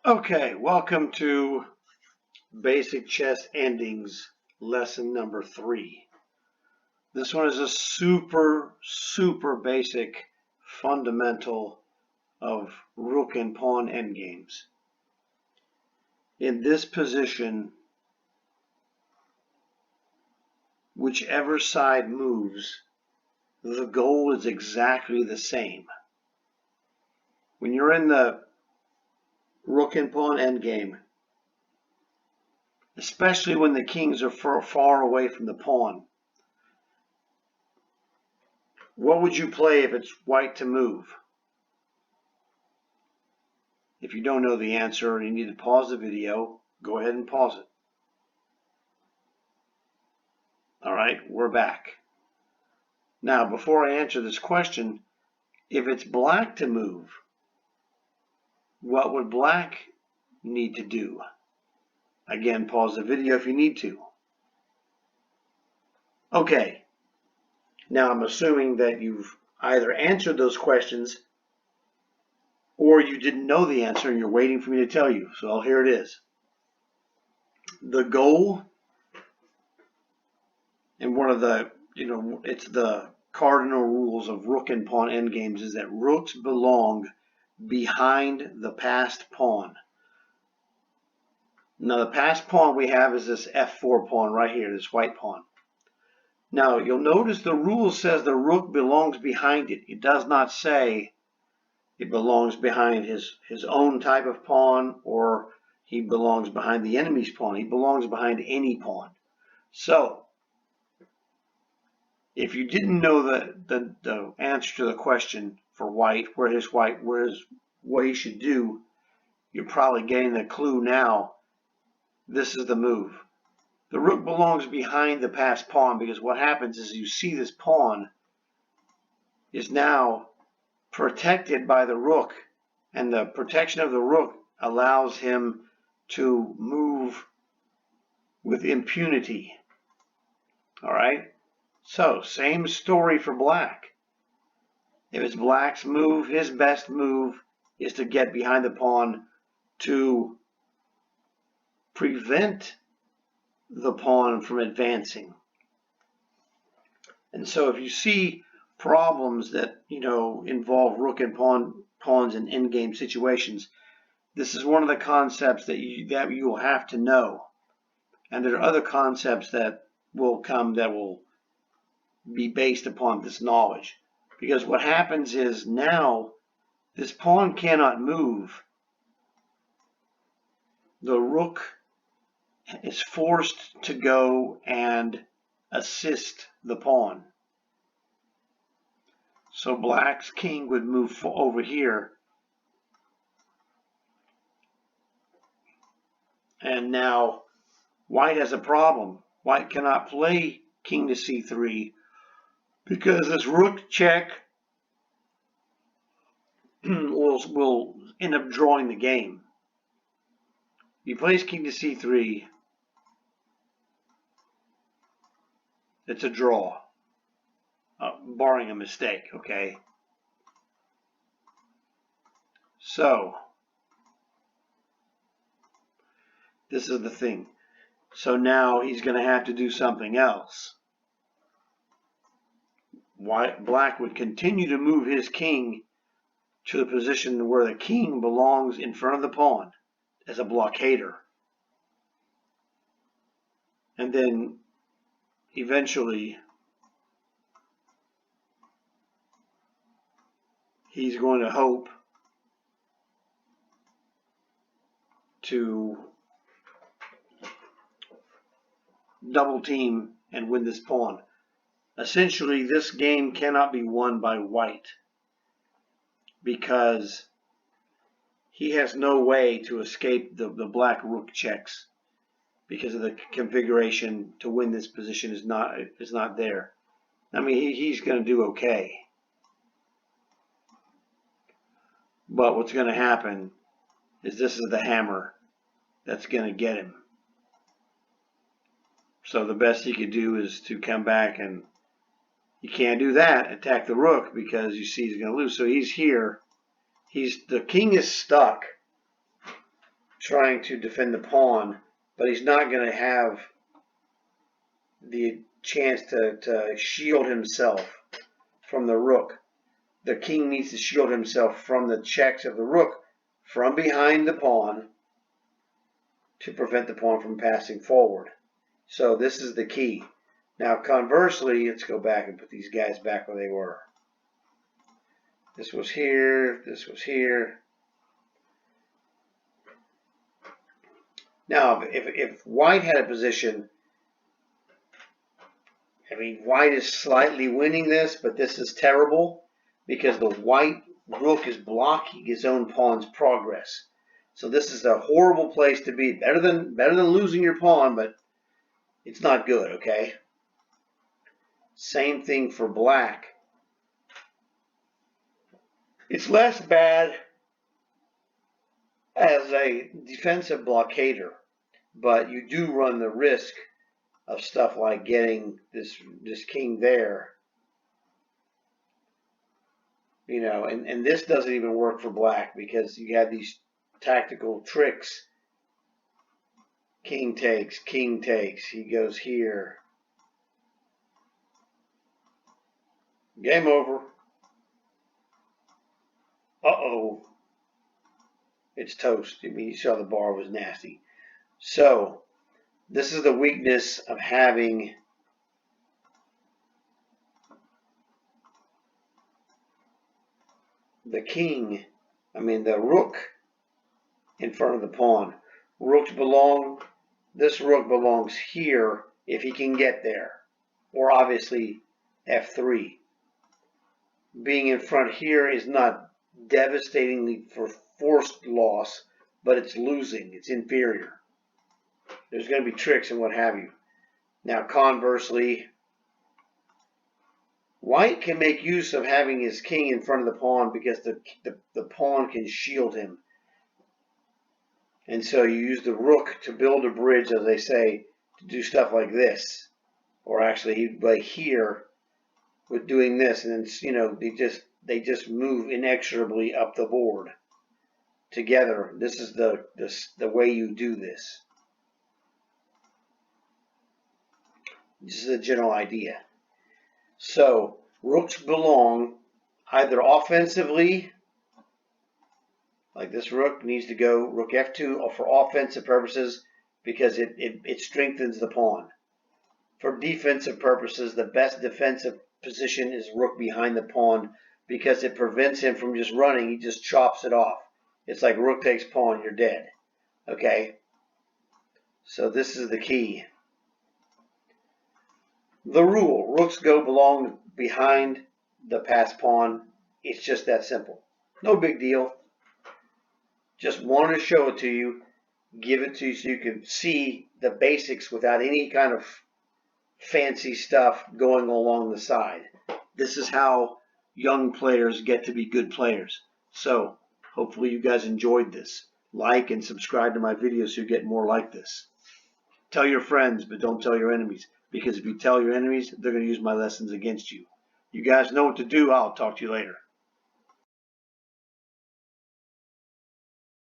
Okay, welcome to Basic Chess Endings, lesson number 3. This one is a super basic fundamental of rook and pawn endgames. In this position, whichever side moves, the goal is exactly the same. When you're in the rook and pawn endgame, especially when the kings are far away from the pawn, what would you play if it's white to move? If you don't know the answer and you need to pause the video, go ahead and pause it. All right, we're back. Now, before I answer this question, if it's black to move, what would black need to do? Again, pause the video if you need to. Okay, now I'm assuming that you've either answered those questions or you didn't know the answer and you're waiting for me to tell you. So here it is. The goal, and one of the, it's the cardinal rules of rook and pawn endgames, is that rooks belong behind the passed pawn. Now the passed pawn we have is this f4 pawn right here, this white pawn. Now you'll notice the rule says the rook belongs behind it. It does not say it belongs behind his own type of pawn or he belongs behind the enemy's pawn. He belongs behind any pawn. So if you didn't know the answer to the question for white, what he should do, you're probably getting the clue now. This is the move. The rook belongs behind the passed pawn because what happens is you see this pawn is now protected by the rook, and the protection of the rook allows him to move with impunity. All right? So, same story for black. If it's black's move, his best move is to get behind the pawn to prevent the pawn from advancing. And so if you see problems that, involve rook and pawns in endgame situations, this is one of the concepts that you will have to know. And there are other concepts that will come that will be based upon this knowledge. Because what happens is now this pawn cannot move. The rook is forced to go and assist the pawn. So black's king would move over here. And now white has a problem. White cannot play king to c3 because this rook check will end up drawing the game. He plays king to c3. It's a draw, barring a mistake, okay? So, this is the thing. So now he's going to have to do something else. Black would continue to move his king to the position where the king belongs in front of the pawn as a blockader. And then eventually he's going to hope to double team and win this pawn. Essentially, this game cannot be won by white because he has no way to escape the black rook checks because of the configuration to win this position is not there. I mean, he's going to do okay. But what's going to happen is this is the hammer that's going to get him. So the best he could do is to come back, and he can't do that, attack the rook, because you see he's going to lose. So he's here. The king is stuck. trying to defend the pawn, but he's not going to have the chance to shield himself from the rook. The king needs to shield himself from the checks of the rook from behind the pawn to prevent the pawn from passing forward. So this is the key. Now conversely, let's go back and put these guys back where they were. This was here, this was here. Now, if white had a position, I mean, white is slightly winning this, but this is terrible because the white rook is blocking his own pawn's progress. So this is a horrible place to be. Better than losing your pawn, but it's not good, okay? Same thing for black. It's less bad as a defensive blockader, but you do run the risk of stuff like getting this king there. You know, and this doesn't even work for black because you have these tactical tricks. King takes, he goes here. Game over. Uh-oh. It's toast. I mean, you saw the bar was nasty. So, this is the weakness of having the king, the rook in front of the pawn. This rook belongs here if he can get there, or obviously f3. Being in front here is not devastatingly for forced loss, but it's losing, it's inferior. There's going to be tricks and what have you. Now conversely, white can make use of having his king in front of the pawn because the pawn can shield him. And so you use the rook to build a bridge, as they say, to do stuff like this. Or actually, like here, with doing this, and then, you know, they just move inexorably up the board together. This is the way you do this. This is a general idea. So rooks belong either offensively, like this rook needs to go rook f2, or for offensive purposes because it strengthens the pawn. For defensive purposes, the best defensive position is rook behind the pawn because it prevents him from just running. He just chops it off. It's like rook takes pawn, you're dead. Okay? So this is the key. The rule, rooks belong behind the passed pawn. It's just that simple. No big deal. Just wanted to show it to you, give it to you so you can see the basics without any kind of fancy stuff going along the side. This is how young players get to be good players. So hopefully you guys enjoyed this. Like and subscribe to my videos so you get more like this. Tell your friends, but don't tell your enemies, because if you tell your enemies, they're going to use my lessons against you. You guys know what to do. I'll talk to you later.